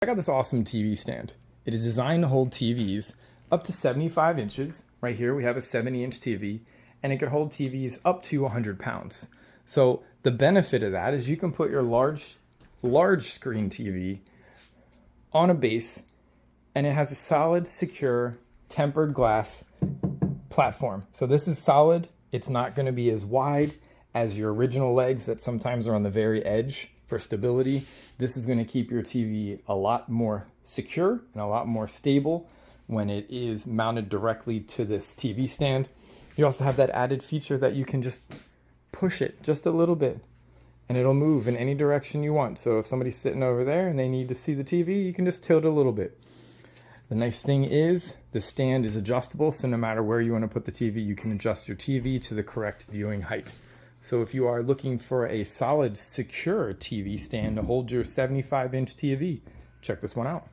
I got this awesome TV stand. It is designed to hold TVs up to 75 inches. Right here we have a 70-inch TV, and it can hold TVs up to 100 pounds. So the benefit of that is you can put your large screen TV on a base, and it has a solid, secure, tempered glass platform. So this is solid. It's not going to be as wide as your original legs that sometimes are on the very edge for stability. This is going to keep your TV a lot more secure and a lot more stable when it is mounted directly to this TV stand. You also have that added feature that you can just push it just a little bit and it'll move in any direction you want. So if somebody's sitting over there and they need to see the TV, you can just tilt it a little bit. The nice thing is the stand is adjustable, so no matter where you want to put the TV, you can adjust your TV to the correct viewing height. So if you are looking for a solid, secure TV stand to hold your 75-inch TV, check this one out.